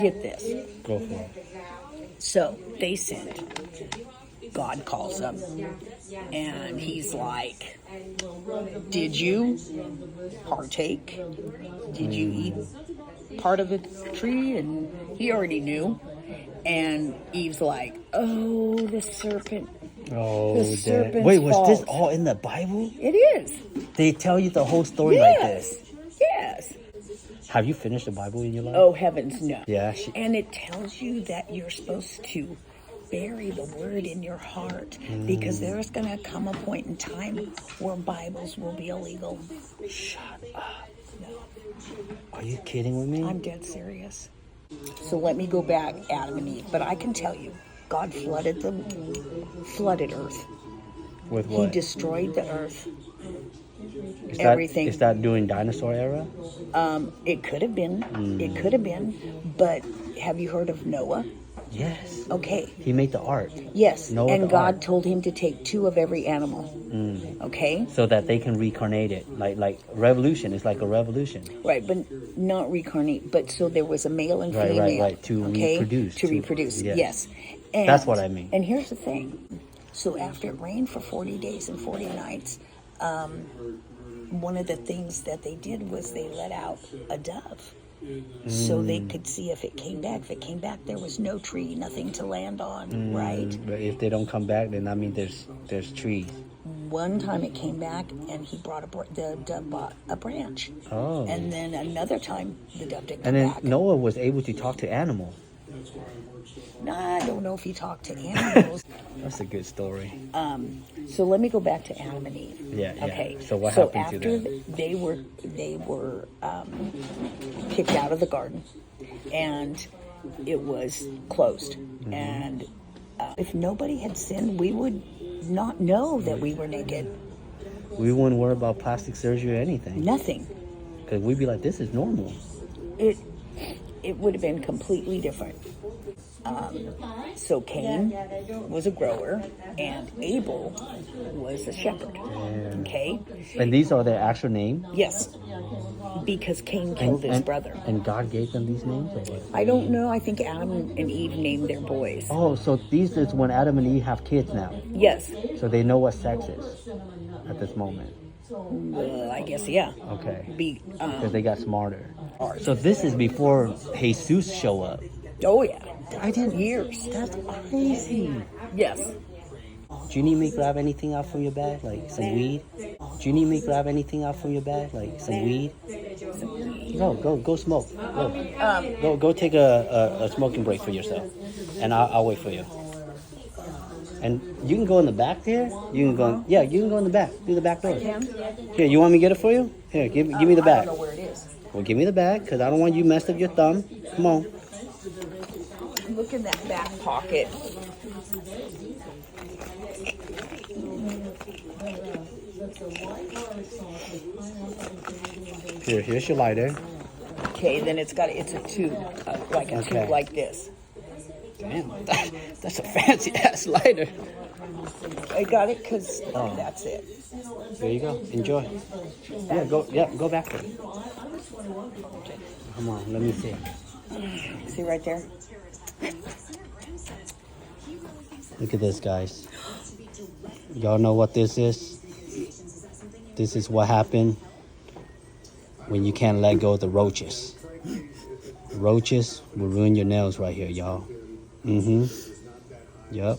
get this. Go for it. So they sinned. God calls them. And he's like, did you partake? Did you eat part of the tree? And he already knew. And Eve's like, oh, the serpent. Oh, The serpent's wait, was this fault. all in the Bible? It is. They tell you the whole story like this. Yes. Have you finished the Bible in your life? Oh, heavens, no. Yeah. And it tells you that you're supposed to bury the word in your heart because there's going to come a point in time where Bibles will be illegal. Shut up. No, Are you kidding with me? I'm dead serious. So let me go back, Adam and Eve. But I can tell you, God flooded Earth. With He what? destroyed the earth. Is everything. Is that during dinosaur era? It could have been. It could have been. But have you heard of Noah? Yes. Okay. He made the ark. Yes. Noah and the God ark. told him to take 2 of every animal. Okay. So that they can reincarnate it. Like revolution. It's like a revolution. Right, but not reincarnate. But so there was a male and Right, female. right. To reproduce. To reproduce. Yes. And, That's what I mean. And here's the thing. So after it rained for 40 days and 40 nights, one of the things that they did was they let out a dove. So they could see if it came back. If it came back, there was no tree, nothing to land on, right? But if they don't come back, then I mean there's trees. One time it came back, and he brought the dove brought a branch. Oh. And then another time, the dove didn't come And then back. Noah was able to talk to animals. Nah, I don't know if he talked to animals. That's a good story. So let me go back to Adam and Eve. Yeah. Okay. So what happened to after them? they were kicked out of the garden, and it was closed. Mm-hmm. And if nobody had sinned, we would not know that we were naked. We wouldn't worry about plastic surgery or anything. Nothing. Because we'd be like, this is normal. It would have been completely different. So Cain was a grower, and Abel was a shepherd. Okay? And these are their actual names? Yes. Because Cain killed his brother. And God gave them these names? Or what? I don't know. I think Adam and Eve named their boys. Oh, so these is when Adam and Eve have kids now. Yes. So they know what sex is at this moment. I guess, yeah. Okay. Because they got smarter. So this is before Jesus show up. Oh, yeah. I didn't. Years. That's crazy. Yes. Do you need me to grab anything out from your bag? Like some weed? Do you need me to grab anything out from your bag? Like some weed? Go smoke. Go take a smoking break for yourself. And I'll wait for you. And you can go in the back there. You can go. Yeah, you can go in the back. Through the back door. Here, you want me to get it for you? Here, give me the bag. I don't know where it is. Well, give me the bag, because I don't want you messed up your thumb. Come on. Look in that back pocket. Here's your lighter. Okay, then it's a tube, like a tube like this. Damn, that's a fancy ass lighter. I got it because that's it. There you go. Enjoy. Go back there. Come on, let me see. See right there? Look at this, guys. Y'all know what this is? This is what happened when you can't let go of the roaches. Roaches will ruin your nails right here, y'all. Yup.